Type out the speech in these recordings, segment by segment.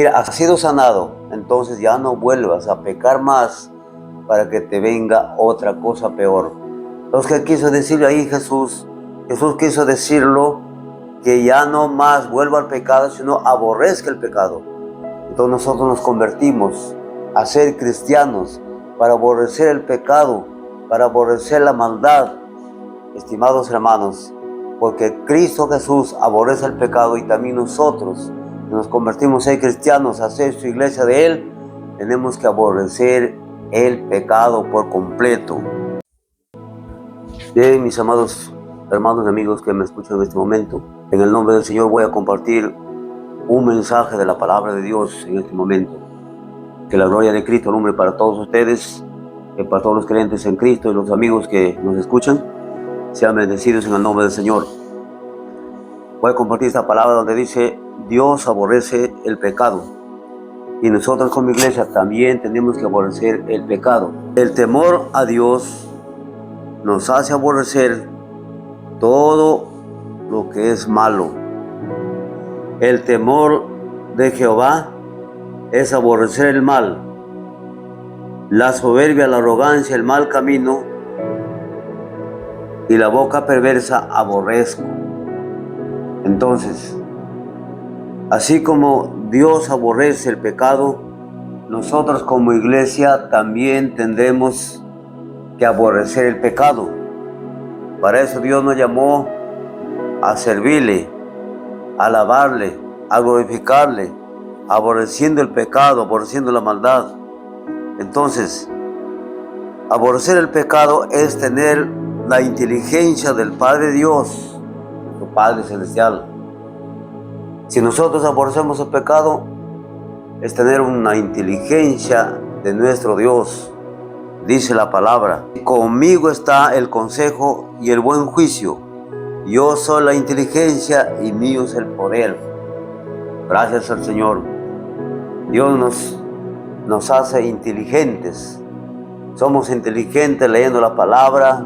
Mira, has sido sanado, entonces ya no vuelvas a pecar más para que te venga otra cosa peor. Entonces, ¿qué quiso decir ahí Jesús? Jesús quiso decirlo que ya no más vuelva al pecado, sino aborrezca el pecado. Entonces nosotros nos convertimos a ser cristianos para aborrecer el pecado, para aborrecer la maldad, estimados hermanos, porque Cristo Jesús aborrece el pecado y también nosotros nos convertimos en cristianos, a hacer su iglesia de Él, tenemos que aborrecer el pecado por completo. Bien, mis amados hermanos y amigos que me escuchan en este momento, en el nombre del Señor voy a compartir un mensaje de la palabra de Dios en este momento. Que la gloria de Cristo alumbre para todos ustedes, que para todos los creyentes en Cristo y los amigos que nos escuchan, sean bendecidos en el nombre del Señor. Voy a compartir esta palabra donde dice: Dios aborrece el pecado. Y nosotros como iglesia también tenemos que aborrecer el pecado. El temor a Dios nos hace aborrecer todo lo que es malo. El temor de Jehová es aborrecer el mal. La soberbia, la arrogancia, el mal camino y la boca perversa aborrezco. Entonces, así como Dios aborrece el pecado, nosotros como iglesia también tendremos que aborrecer el pecado. Para eso Dios nos llamó a servirle, a alabarle, a glorificarle, aborreciendo el pecado, aborreciendo la maldad. Entonces, aborrecer el pecado es tener la inteligencia del Padre Dios, nuestro Padre Celestial. Si nosotros aborrecemos el pecado, es tener una inteligencia de nuestro Dios. Dice la palabra: conmigo está el consejo y el buen juicio. Yo soy la inteligencia y mío es el poder. Gracias al Señor. Dios nos hace inteligentes. Somos inteligentes leyendo la palabra.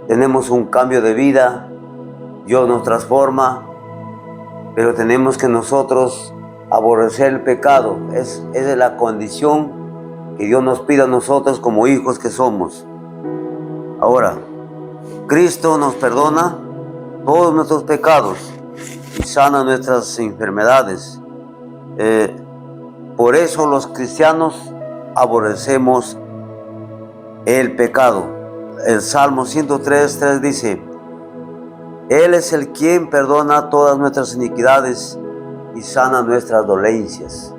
Tenemos un cambio de vida. Dios nos transforma. Pero tenemos que nosotros aborrecer el pecado. Esa es la condición que Dios nos pide a nosotros como hijos que somos. Ahora, Cristo nos perdona todos nuestros pecados y sana nuestras enfermedades. Por eso los cristianos aborrecemos el pecado. El Salmo 103:3 dice: Él es el quien perdona todas nuestras iniquidades y sana nuestras dolencias.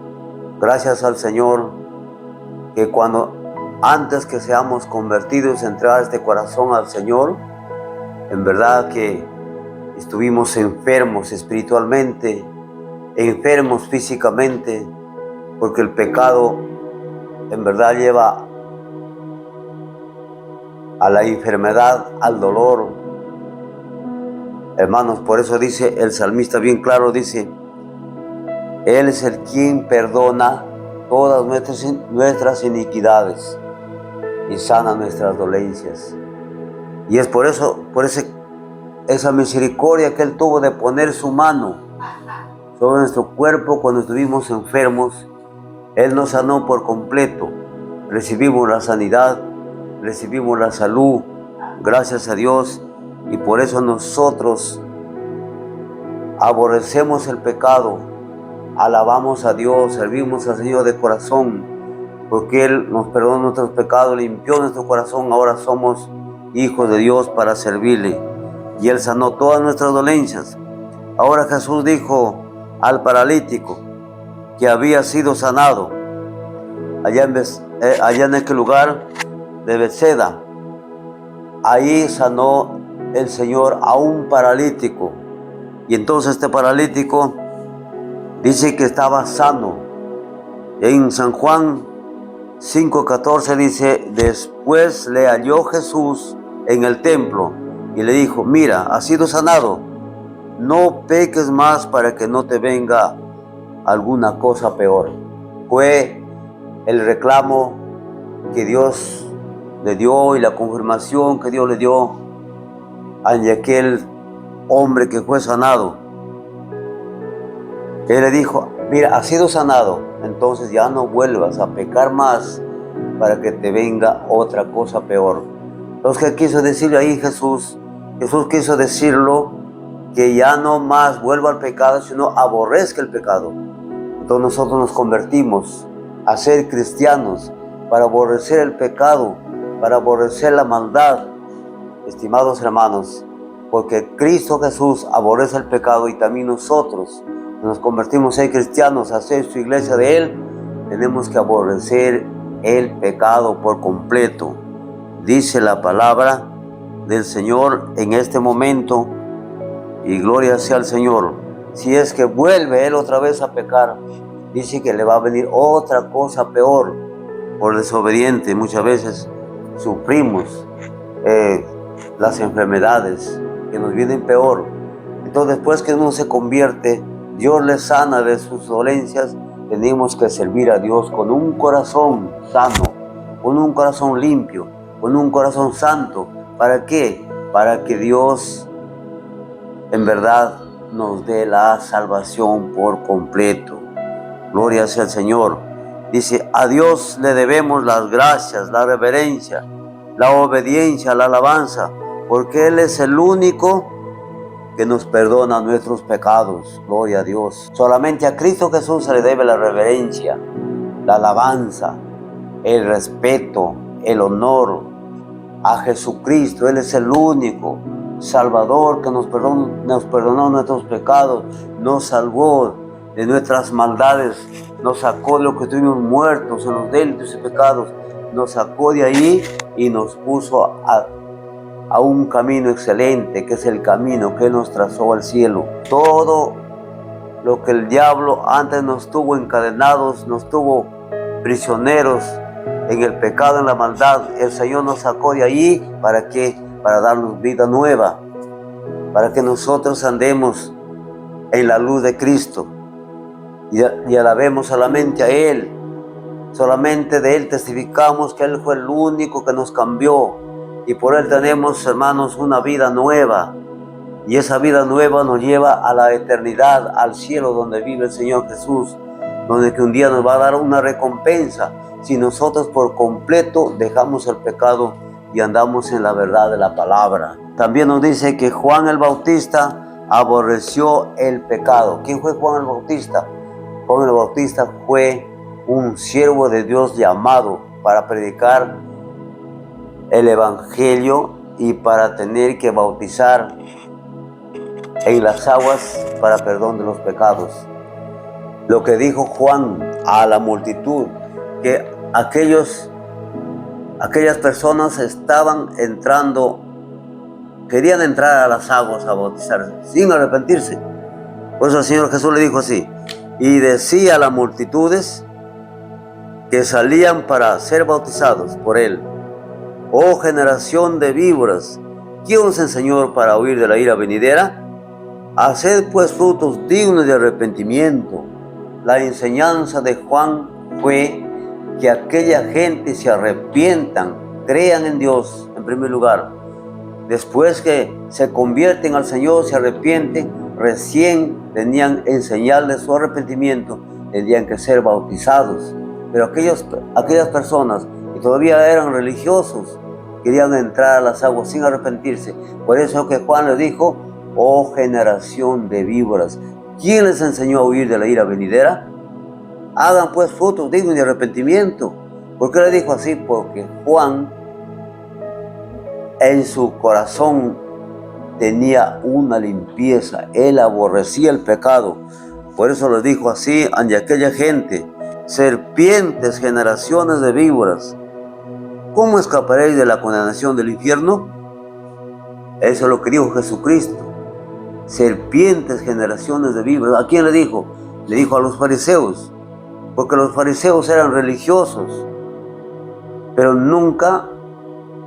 Gracias al Señor que antes que seamos convertidos, entrar este corazón al Señor, en verdad que estuvimos enfermos espiritualmente, enfermos físicamente, porque el pecado en verdad lleva a la enfermedad, al dolor. Hermanos, por eso dice el salmista bien claro, dice: Él es el quien perdona todas nuestras iniquidades y sana nuestras dolencias. Y es por esa misericordia que Él tuvo de poner su mano sobre nuestro cuerpo cuando estuvimos enfermos. Él nos sanó por completo. Recibimos la sanidad, recibimos la salud, gracias a Dios. Y por eso nosotros aborrecemos el pecado, alabamos a Dios, servimos al Señor de corazón, porque Él nos perdonó nuestros pecados, limpió nuestro corazón. Ahora somos hijos de Dios para servirle. Y Él sanó todas nuestras dolencias. Ahora Jesús dijo al paralítico que había sido sanado allá en aquel lugar de Bethesda. Ahí sanó el Señor a un paralítico. Y entonces este paralítico dice que estaba sano. En San Juan 5:14 dice: después le halló Jesús en el templo y le dijo: mira, has sido sanado, no peques más para que no te venga alguna cosa peor. Fue el reclamo que Dios le dio y la confirmación que Dios le dio a aquel hombre que fue sanado. Él le dijo: Mira, has sido sanado, entonces ya no vuelvas a pecar más para que te venga otra cosa peor. Entonces, ¿qué quiso decirle ahí Jesús? Jesús quiso decirlo que ya no más vuelva al pecado, sino aborrezca el pecado. Entonces nosotros nos convertimos a ser cristianos para aborrecer el pecado, para aborrecer la maldad, estimados hermanos, porque Cristo Jesús aborrece el pecado y también nosotros nos convertimos en cristianos, a ser su iglesia de Él, tenemos que aborrecer el pecado por completo. Dice la palabra del Señor en este momento, y gloria sea al Señor. Si es que vuelve Él otra vez a pecar, dice que le va a venir otra cosa peor por desobediente. Muchas veces sufrimos las enfermedades que nos vienen peor. Entonces, después que uno se convierte, Dios le sana de sus dolencias. Tenemos que servir a Dios con un corazón sano, con un corazón limpio, con un corazón santo. ¿Para qué? Para que Dios en verdad nos dé la salvación por completo. Gloria sea al Señor. Dice, a Dios le debemos las gracias, la reverencia, la obediencia, la alabanza, porque Él es el único que nos perdona nuestros pecados. Gloria a Dios. Solamente a Cristo Jesús se le debe la reverencia, la alabanza, el respeto, el honor. A Jesucristo, Él es el único Salvador que nos perdonó nuestros pecados, nos salvó de nuestras maldades, nos sacó de lo que estuvimos muertos en los delitos y pecados, nos sacó de ahí y nos puso a un camino excelente, que es el camino que Él nos trazó al cielo. Todo lo que el diablo antes nos tuvo encadenados, nos tuvo prisioneros en el pecado, en la maldad, el Señor nos sacó de ahí. ¿Para qué? Para darnos vida nueva, para que nosotros andemos en la luz de Cristo y alabemos solamente a Él. Solamente de Él testificamos que Él fue el único que nos cambió, y por Él tenemos, hermanos, una vida nueva, y esa vida nueva nos lleva a la eternidad, al cielo donde vive el Señor Jesús, donde que un día nos va a dar una recompensa si nosotros por completo dejamos el pecado y andamos en la verdad de la palabra. También nos dice que Juan el Bautista aborreció el pecado. ¿Quién fue Juan el Bautista? Juan el Bautista fue un siervo de Dios llamado para predicar el Evangelio y para tener que bautizar en las aguas para perdón de los pecados. Lo que dijo Juan a la multitud, que aquellas personas estaban entrando, querían entrar a las aguas a bautizarse sin arrepentirse. Por eso el Señor Jesús le dijo así, y decía a las multitudes que salían para ser bautizados por Él: oh generación de víboras, ¿quién os enseñó para huir de la ira venidera? Haced pues frutos dignos de arrepentimiento. La enseñanza de Juan fue que aquella gente se arrepientan, crean en Dios en primer lugar. Después que se convierten al Señor, se arrepienten, recién tenían en señal de su arrepentimiento, tenían que ser bautizados. Pero aquellas personas que todavía eran religiosos, querían entrar a las aguas sin arrepentirse. Por eso que Juan les dijo: oh generación de víboras, ¿quién les enseñó a huir de la ira venidera? Hagan pues frutos dignos de arrepentimiento. ¿Por qué le dijo así? Porque Juan en su corazón tenía una limpieza. Él aborrecía el pecado. Por eso les dijo así ante aquella gente: serpientes, generaciones de víboras, ¿cómo escaparéis de la condenación del infierno? Eso es lo que dijo Jesucristo. Serpientes, generaciones de víboras. ¿A quién le dijo? Le dijo a los fariseos, porque los fariseos eran religiosos, pero nunca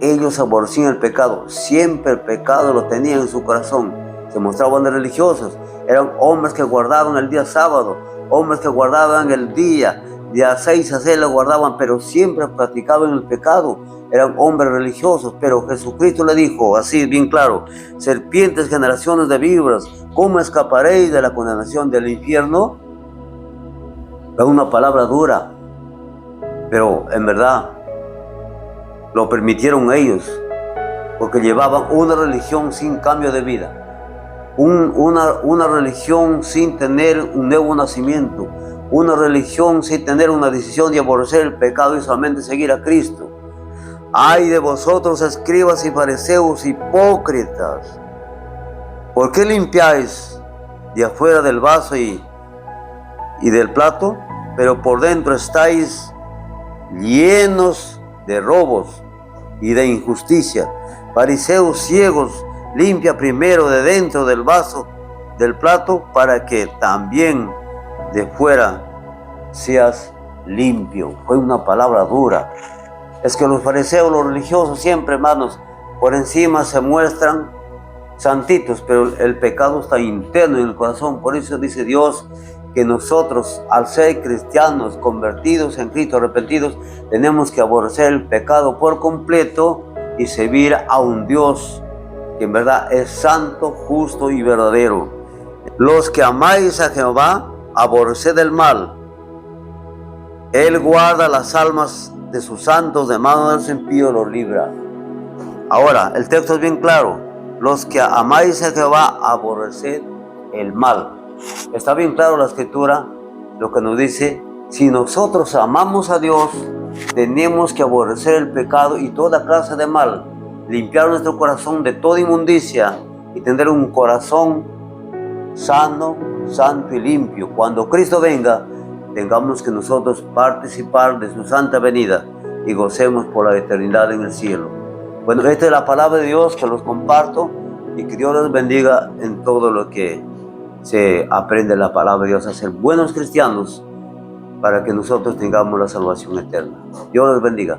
ellos aborrecían el pecado. Siempre el pecado lo tenían en su corazón. Se mostraban de religiosos. Eran hombres que guardaban el día sábado, hombres que guardaban el día de a 6 a 6 lo guardaban, pero siempre practicaban el pecado. Eran hombres religiosos, pero Jesucristo le dijo así bien claro: serpientes, generaciones de víboras, ¿cómo escaparéis de la condenación del infierno? Es una palabra dura, pero en verdad lo permitieron ellos, porque llevaban una religión sin cambio de vida, una religión sin tener un nuevo nacimiento, una religión sin tener una decisión de aborrecer el pecado y solamente seguir a Cristo. Ay de vosotros, escribas y fariseos hipócritas, ¿por qué limpiáis de afuera del vaso y del plato, pero por dentro estáis llenos de robos y de injusticia? Fariseos ciegos, limpia primero de dentro del vaso del plato, para que también de fuera seas limpio. Fue una palabra dura. Es que los fariseos, los religiosos, siempre, hermanos, por encima se muestran santitos, pero el pecado está interno en el corazón. Por eso dice Dios que nosotros, al ser cristianos, convertidos en Cristo, arrepentidos, tenemos que aborrecer el pecado por completo y servir a un Dios que en verdad es santo, justo y verdadero. Los que amáis a Jehová, aborreced el mal. Él guarda las almas de sus santos, de mano del impío los libra. Ahora, el texto es bien claro. Los que amáis a Jehová, aborreced el mal. Está bien claro la escritura, lo que nos dice: si nosotros amamos a Dios, tenemos que aborrecer el pecado y toda clase de mal, limpiar nuestro corazón de toda inmundicia y tener un corazón sano, santo y limpio. Cuando Cristo venga, tengamos que nosotros participar de su santa venida y gocemos por la eternidad en el cielo. Bueno, esta es la palabra de Dios que los comparto, y que Dios los bendiga en todo lo que se aprende la palabra de Dios, a ser buenos cristianos para que nosotros tengamos la salvación eterna. Dios los bendiga.